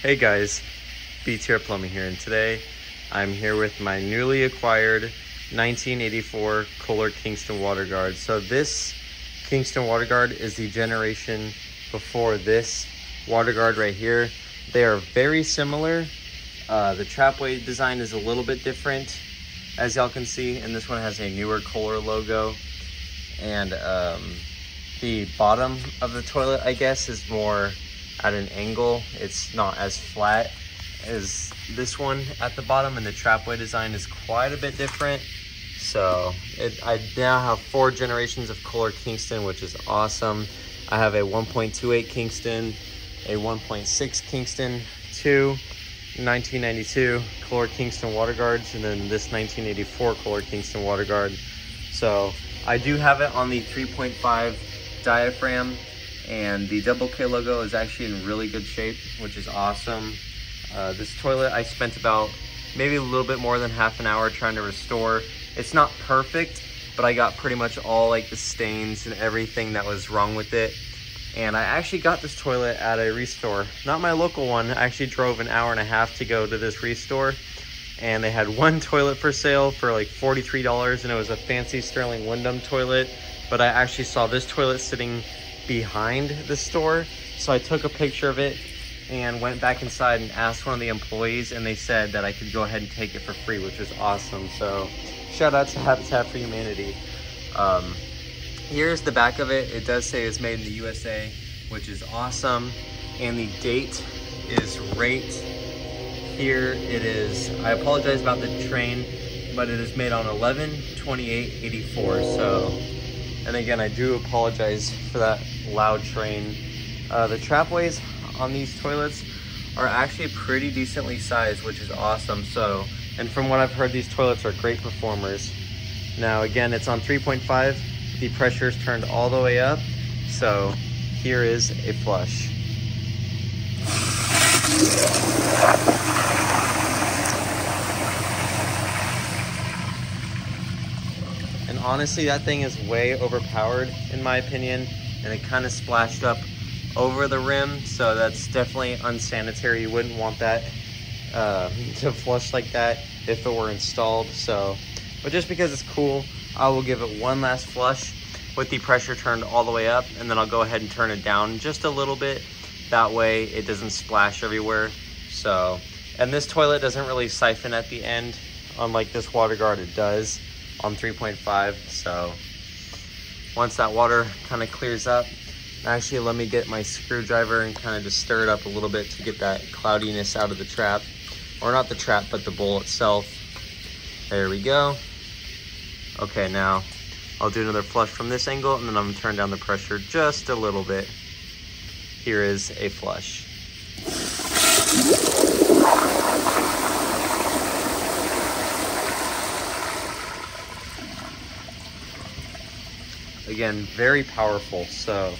Hey guys, BTR Plumbing here, and today I'm here with my newly acquired 1984 Kohler Kingston Waterguard. So this Kingston Waterguard is the generation before this Waterguard right here. They are very similar. The trapway design is a little bit different, as y'all can see, and this one has a newer Kohler logo. And the bottom of the toilet, I guess, is more at an angle. It's not as flat as this one at the bottom, and the trapway design is quite a bit different. So I now have 4 generations of Kohler Kingston, which is awesome. I have a 1.28 Kingston, a 1.6 Kingston, 2 1992 Kohler Kingston Waterguards, and then this 1984 Kohler Kingston Waterguard. So I do have it on the 3.5 diaphragm, and the double K logo is actually in really good shape, which is awesome. This toilet I spent about maybe a little bit more than half an hour trying to restore. It's not perfect, but I got pretty much all like the stains and everything that was wrong with it. And I actually got this toilet at a restore, not my local one. I actually drove an hour and a half to go to this restore, and they had one toilet for sale for like $43, and it was a fancy Sterling Wyndham toilet. But I actually saw this toilet sitting behind the store, so I took a picture of it and went back inside and asked one of the employees, and they said that I could go ahead and take it for free, which was awesome. So shout out to Habitat for Humanity. Here's the back of it. It does say it's made in the USA, which is awesome, and the date is right here. It is, I apologize about the train, but it is made on 11/28/84. So, and again, I do apologize for that loud train. The trapways on these toilets are actually pretty decently sized, which is awesome. So, and from what I've heard, these toilets are great performers. Now again, it's on 3.5. The pressure is turned all the way up. So here is a flush. And honestly, that thing is way overpowered in my opinion, and it kind of splashed up over the rim, so that's definitely unsanitary. You wouldn't want that to flush like that if it were installed. So, but just because it's cool, I will give it one last flush with the pressure turned all the way up, and then I'll go ahead and turn it down just a little bit. That way it doesn't splash everywhere. So, and this toilet doesn't really siphon at the end, unlike this Waterguard it does on 3.5. So once that water kind of clears up, actually let me get my screwdriver and kind of just stir it up a little bit to get that cloudiness out of the trap, or not the trap, but the bowl itself. There we go. Okay, now I'll do another flush from this angle, and then I'm gonna turn down the pressure just a little bit. Here is a flush. Again, very powerful. So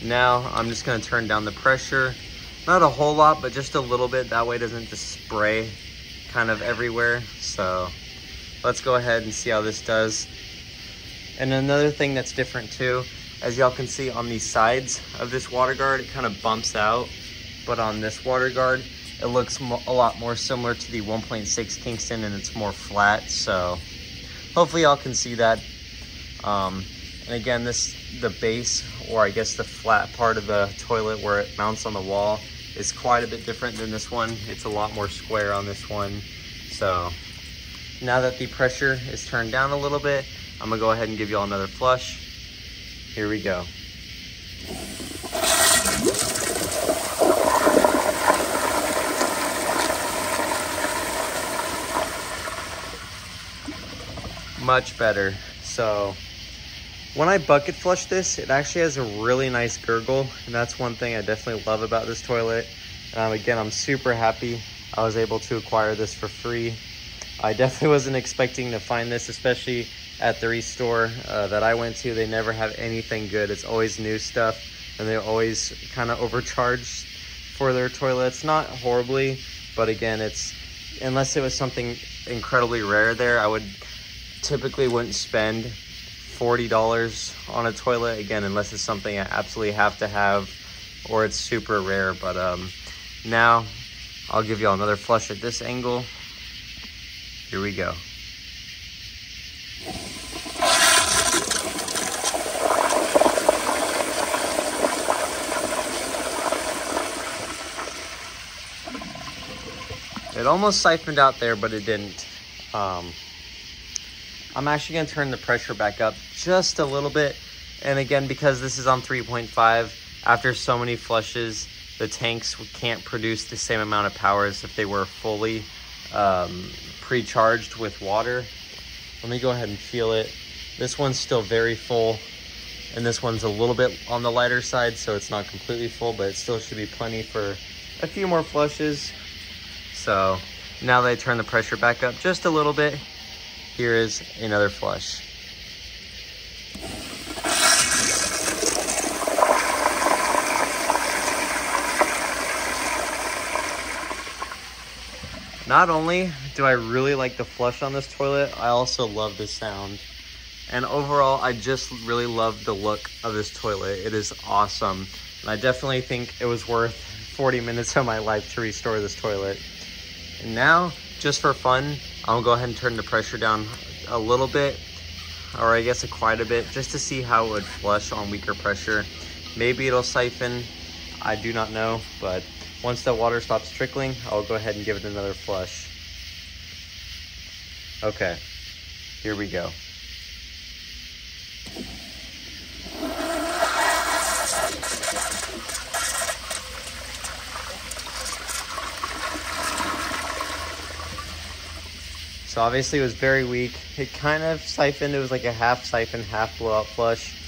now I'm just gonna turn down the pressure. Not a whole lot, but just a little bit. That way it doesn't just spray kind of everywhere. So let's go ahead and see how this does. And another thing that's different too, as y'all can see on the sides of this Waterguard, it kind of bumps out. But on this Waterguard, it looks a lot more similar to the 1.6 Kingston, and it's more flat. So hopefully y'all can see that. And again, the base, or I guess the flat part of the toilet where it mounts on the wall, is quite a bit different than this one. It's a lot more square on this one. So now that the pressure is turned down a little bit, I'm gonna go ahead and give y'all another flush. Here we go. Much better. So when I bucket flush this, it actually has a really nice gurgle, and that's one thing I definitely love about this toilet. Again, I'm super happy I was able to acquire this for free. I definitely wasn't expecting to find this, especially at the restore that I went to. They never have anything good. It's always new stuff, and they're always kind of overcharged for their toilets. Not horribly, but again, it's, unless it was something incredibly rare there, I would typically wouldn't spend $40 on a toilet, again, unless it's something I absolutely have to have or it's super rare. But now I'll give y'all another flush at this angle. Here we go. It almost siphoned out there, but it didn't. I'm actually gonna turn the pressure back up just a little bit. And again, because this is on 3.5, after so many flushes, the tanks can't produce the same amount of power as if they were fully pre-charged with water. Let me go ahead and feel it. This one's still very full, and this one's a little bit on the lighter side, so it's not completely full, but it still should be plenty for a few more flushes. So now that I turn the pressure back up just a little bit, here is another flush. Not only do I really like the flush on this toilet, I also love the sound. And overall, I just really love the look of this toilet. It is awesome. And I definitely think it was worth 40 minutes of my life to restore this toilet. And now, just for fun, I'll go ahead and turn the pressure down a little bit, or I guess quite a bit, just to see how it would flush on weaker pressure. Maybe it'll siphon, I do not know, but once the water stops trickling, I'll go ahead and give it another flush. Okay, here we go. So obviously it was very weak. It kind of siphoned. It was like a half siphon, half blowout flush.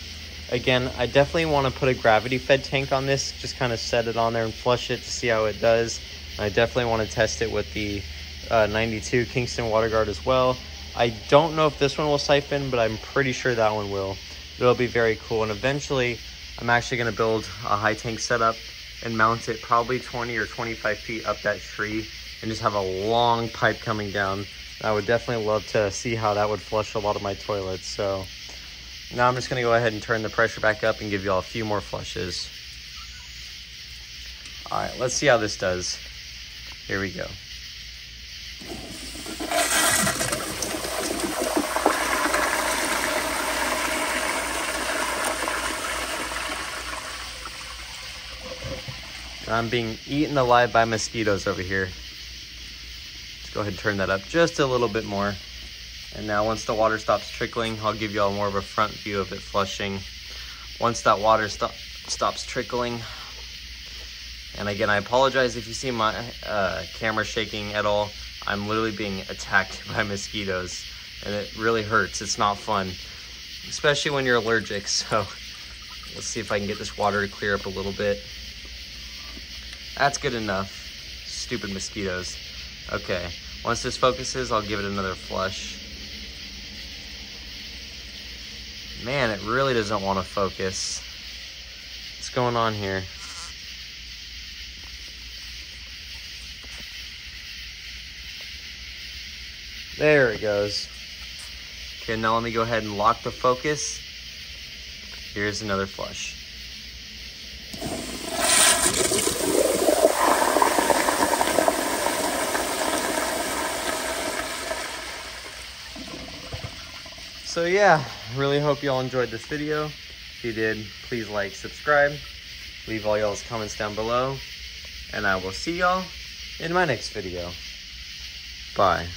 Again, I definitely want to put a gravity fed tank on this, just kind of set it on there and flush it to see how it does. And I definitely want to test it with the 92 Kingston Waterguard as well. I don't know if this one will siphon, but I'm pretty sure that one will. It'll be very cool. And eventually I'm actually going to build a high tank setup and mount it probably 20 or 25 feet up that tree and just have a long pipe coming down. I would definitely love to see how that would flush a lot of my toilets. So now I'm just gonna go ahead and turn the pressure back up and give y'all a few more flushes. All right, let's see how this does. Here we go. I'm being eaten alive by mosquitoes over here. Go ahead and turn that up just a little bit more. And now once the water stops trickling, I'll give y'all more of a front view of it flushing. Once that water stops trickling, and again, I apologize if you see my camera shaking at all. I'm literally being attacked by mosquitoes, and it really hurts. It's not fun, especially when you're allergic. So let's see if I can get this water to clear up a little bit. That's good enough. Stupid mosquitoes. Okay. Once this focuses, I'll give it another flush. Man, it really doesn't want to focus. What's going on here? There it goes. Okay, now let me go ahead and lock the focus. Here's another flush. So yeah, really hope y'all enjoyed this video. If you did, please like, subscribe, leave all y'all's comments down below, and I will see y'all in my next video. Bye.